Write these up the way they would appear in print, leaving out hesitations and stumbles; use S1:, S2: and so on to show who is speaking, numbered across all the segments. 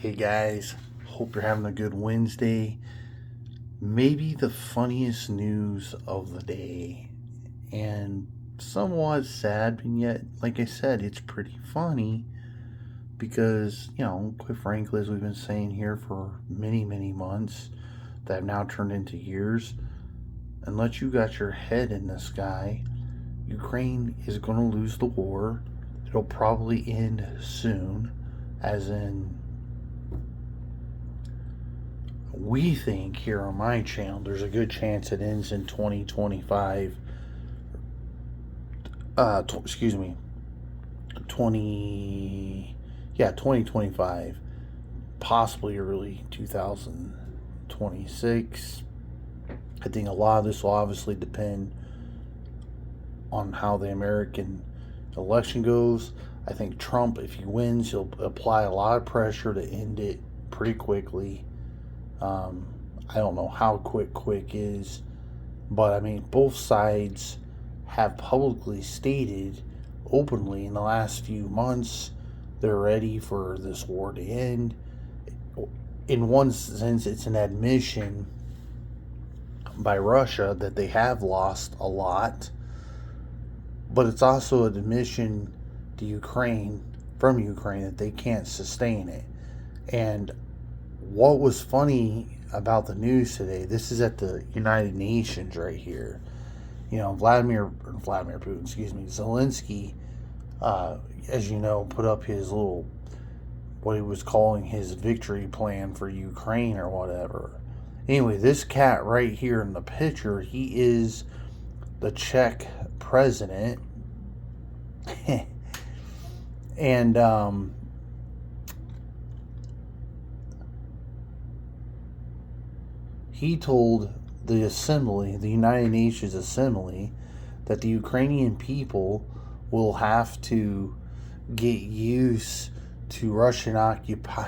S1: Hey guys, hope you're having a good Wednesday. Maybe the funniest news of the day, and somewhat sad, and yet, like I said, it's pretty funny because, quite frankly, as we've been saying here for many, many months that have now turned into years, unless you got your head in the sky, Ukraine is going to lose the war. It'll probably end soon, as in we think here on my channel there's a good chance it ends in 2025. Excuse me, 2025, possibly early 2026. I think a lot of this will obviously depend on how the American election goes. I think Trump, if he wins, he'll apply a lot of pressure to end it pretty quickly. I don't know how quick is, but I mean, both sides have publicly stated openly in the last few months they're ready for this war to end. In one sense, it's an admission by Russia that they have lost a lot, but it's also an admission to Ukraine, from Ukraine, that they can't sustain it. And what was funny about the news today, this is at the United Nations right here. Vladimir Putin, Zelensky, as you know, put up his little, what he was calling his victory plan for Ukraine or whatever. Anyway, this cat right here in the picture, he is the Czech president. And, he told the assembly, the United Nations Assembly, that the Ukrainian people will have to get used to Russian occupation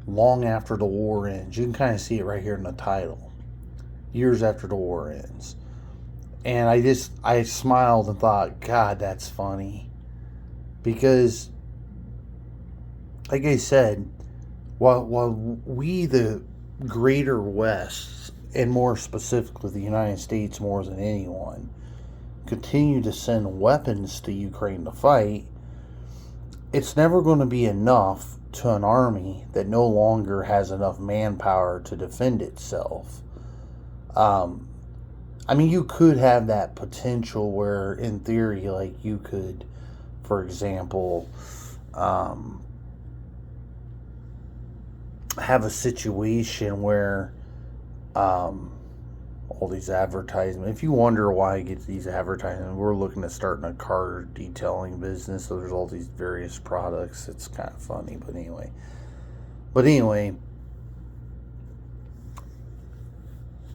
S1: long after the war ends. You can kind of see it right here in the title. Years after the war ends. And I smiled and thought, God, that's funny. Because, like I said, while we, the greater West, and more specifically the United States more than anyone, continue to send weapons to Ukraine to fight, it's never going to be enough to an army that no longer has enough manpower to defend itself. I mean, you could have that potential where, in theory, like you could, for example, have a situation where all these advertisements, if you wonder why I get these advertisements, we're looking at starting a car detailing business, so there's all these various products. It's kind of funny, but anyway,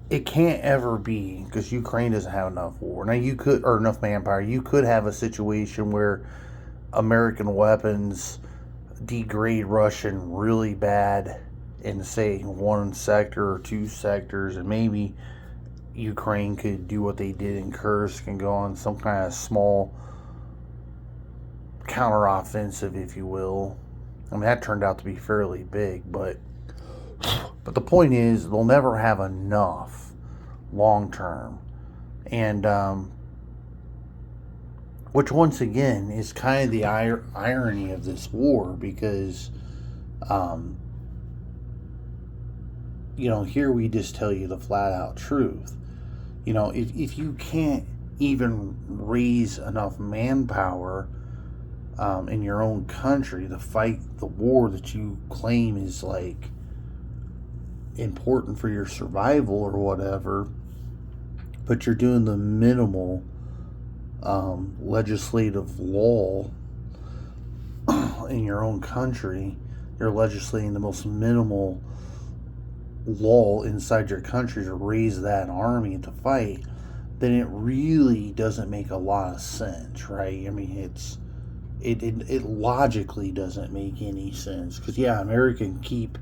S1: it can't ever be, because Ukraine doesn't have enough war. Now you could, or enough manpower, you could have a situation where American weapons degrade Russian really bad in, say, one sector or two sectors, and maybe Ukraine could do what they did in Kursk and go on some kind of small counteroffensive, if you will. I mean, that turned out to be fairly big, but the point is, they'll never have enough long term. And which, once again, is kind of the irony of this war, because here we just tell you the flat out truth. If you can't even raise enough manpower in your own country to fight the war that you claim is like important for your survival or whatever, but you're doing the minimal legislative law in your own country, you're legislating the most minimal law inside your country to raise that army to fight, then it really doesn't make a lot of sense, right? I mean, it logically doesn't make any sense, because America can keep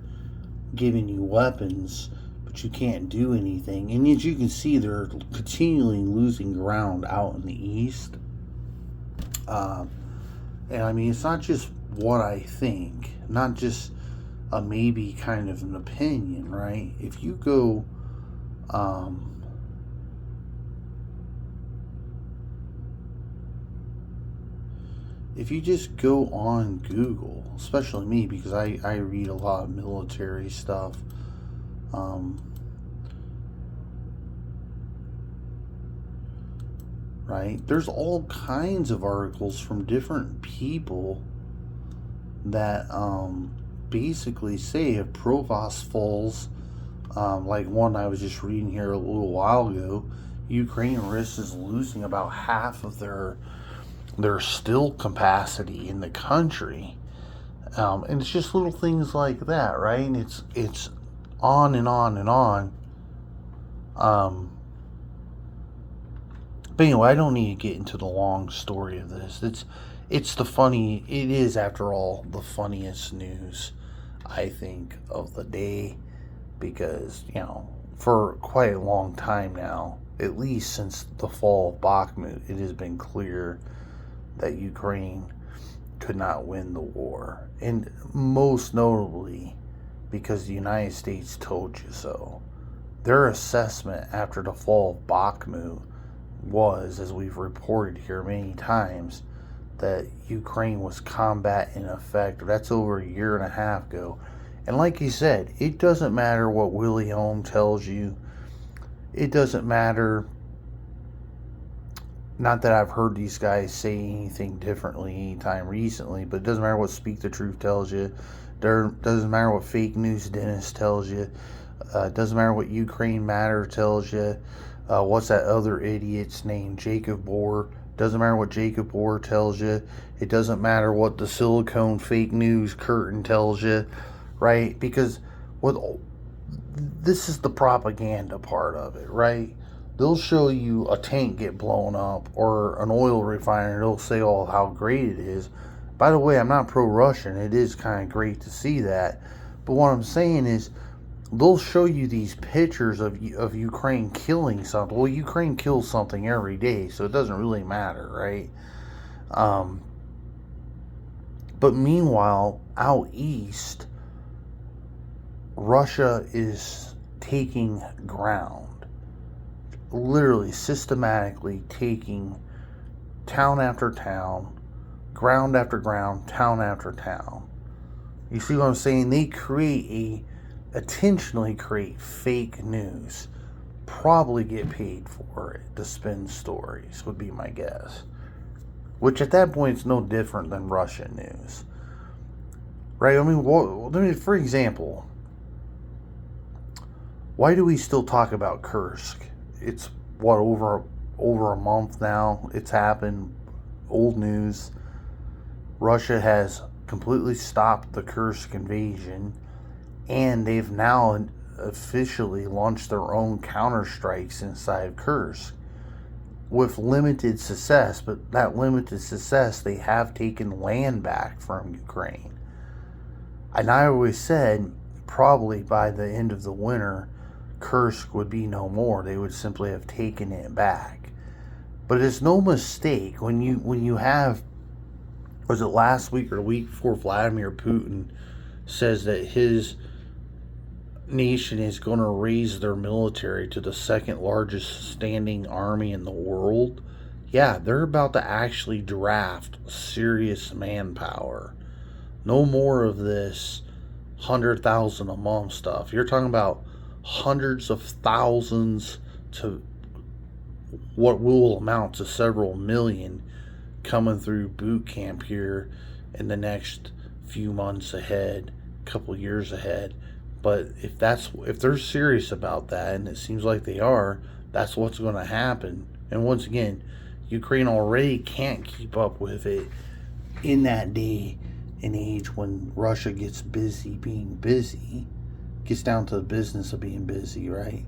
S1: giving you weapons, but you can't do anything. And as you can see, they're continually losing ground out in the east. And I mean, it's not just what I think, not just a maybe kind of an opinion, right? If you go, if you just go on Google, especially me, because I read a lot of military stuff, right? There's all kinds of articles from different people that basically say if Provost falls, like one I was just reading here a little while ago, Ukraine risks losing about half of their still capacity in the country. And it's just little things like that, right? And it's on and on and on. But anyway, I don't need to get into the long story of this. It's the funny. It is, after all, the funniest news, I think, of the day, because for quite a long time now, at least since the fall of Bakhmut, it has been clear that Ukraine could not win the war, and most notably because the United States told you so. Their assessment after the fall of Bakhmut was, as we've reported here many times, that Ukraine was combat ineffective. That's over a year and a half ago. And like you said, it doesn't matter what Willie Ohm tells you. It doesn't matter. Not that I've heard these guys say anything differently anytime recently, but it doesn't matter what Speak the Truth tells you. It doesn't matter what Fake News Dennis tells you. It doesn't matter what Ukraine Matter tells you. What's that other idiot's name? Jacob Bohr. Doesn't matter what Jacob Bohr tells you. It doesn't matter what the Silicone Fake News Curtain tells you, right? Because this is the propaganda part of it, right? They'll show you a tank get blown up or an oil refinery. They'll say, oh, how great it is. By the way, I'm not pro-Russian. It is kind of great to see that. But what I'm saying is, they'll show you these pictures of Ukraine killing something. Well, Ukraine kills something every day, so it doesn't really matter, right? But meanwhile, out east, Russia is taking ground. Literally, systematically taking town after town, ground after ground, town after town. You see what I'm saying? They intentionally create fake news, probably get paid for it to spin stories, would be my guess. Which at that point is no different than Russian news, right? I mean, for example, why do we still talk about Kursk? It's over a month now. It's happened. Old news. Russia has completely stopped the Kursk invasion, and they've now officially launched their own counterstrikes inside Kursk with limited success. But that limited success, they have taken land back from Ukraine. And I always said, probably by the end of the winter, Kursk would be no more. They would simply have taken it back. But it's no mistake when you have, was it last week or the week before, Vladimir Putin says that his nation is going to raise their military to the second largest standing army in the world. Yeah, they're about to actually draft serious manpower. No more of this 100,000 a month stuff. You're talking about hundreds of thousands to what will amount to several million coming through boot camp here in the next few months ahead, couple years ahead. But if they're serious about that, and it seems like they are, that's what's going to happen. And once again, Ukraine already can't keep up with it in that day and age when Russia gets busy being busy, gets down to the business of being busy, right?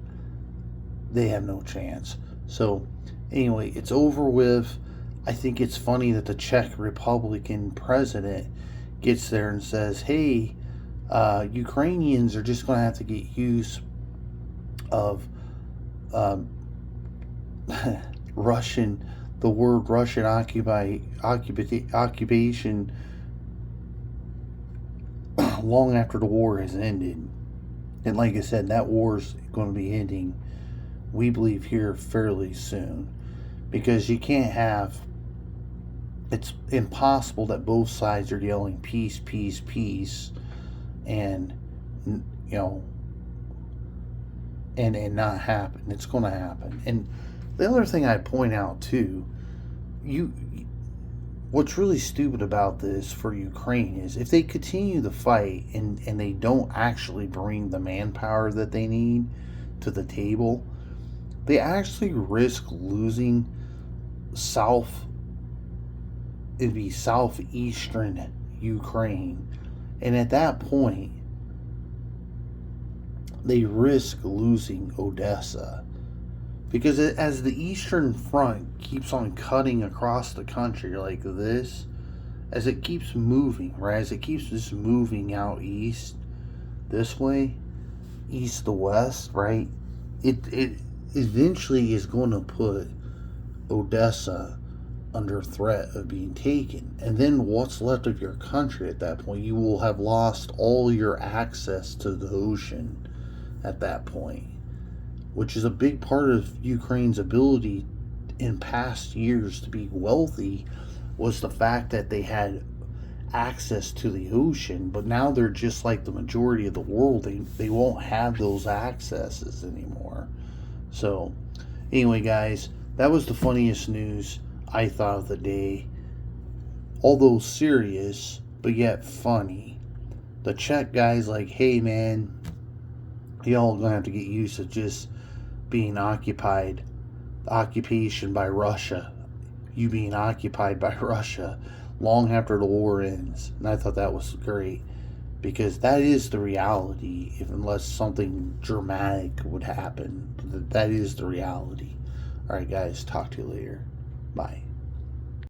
S1: They have no chance. So anyway, it's over with. I think it's funny that the Czech Republican president gets there and says, hey, Ukrainians are just going to have to get used of Russian the word Russian occupation long after the war has ended. And like I said, that war is going to be ending, we believe, here fairly soon. Because you can't have, it's impossible that both sides are yelling peace, peace, peace, and, and not happen. It's going to happen. And the other thing I'd point out too, what's really stupid about this for Ukraine is if they continue the fight and they don't actually bring the manpower that they need to the table, they actually risk losing southeastern Ukraine. And at that point, they risk losing Odessa. Because as the Eastern Front keeps on cutting across the country like this, as it keeps moving, right? As it keeps just moving out east, this way, east to west, right? It eventually is going to put Odessa under threat of being taken. And then what's left of your country at that point? You will have lost all your access to the ocean at that point, which is a big part of Ukraine's ability in past years to be wealthy, was the fact that they had access to the ocean. But now they're just like the majority of the world. They won't have those accesses anymore. So anyway, guys, that was the funniest news I thought of the day. Although serious, but yet funny. The Czech guy's like, hey man, y'all gonna have to get used to just being occupation by Russia, you being occupied by Russia long after the war ends. And I thought that was great, because that is the reality, unless something dramatic would happen. That is the reality. Alright guys, talk to you later. Bye.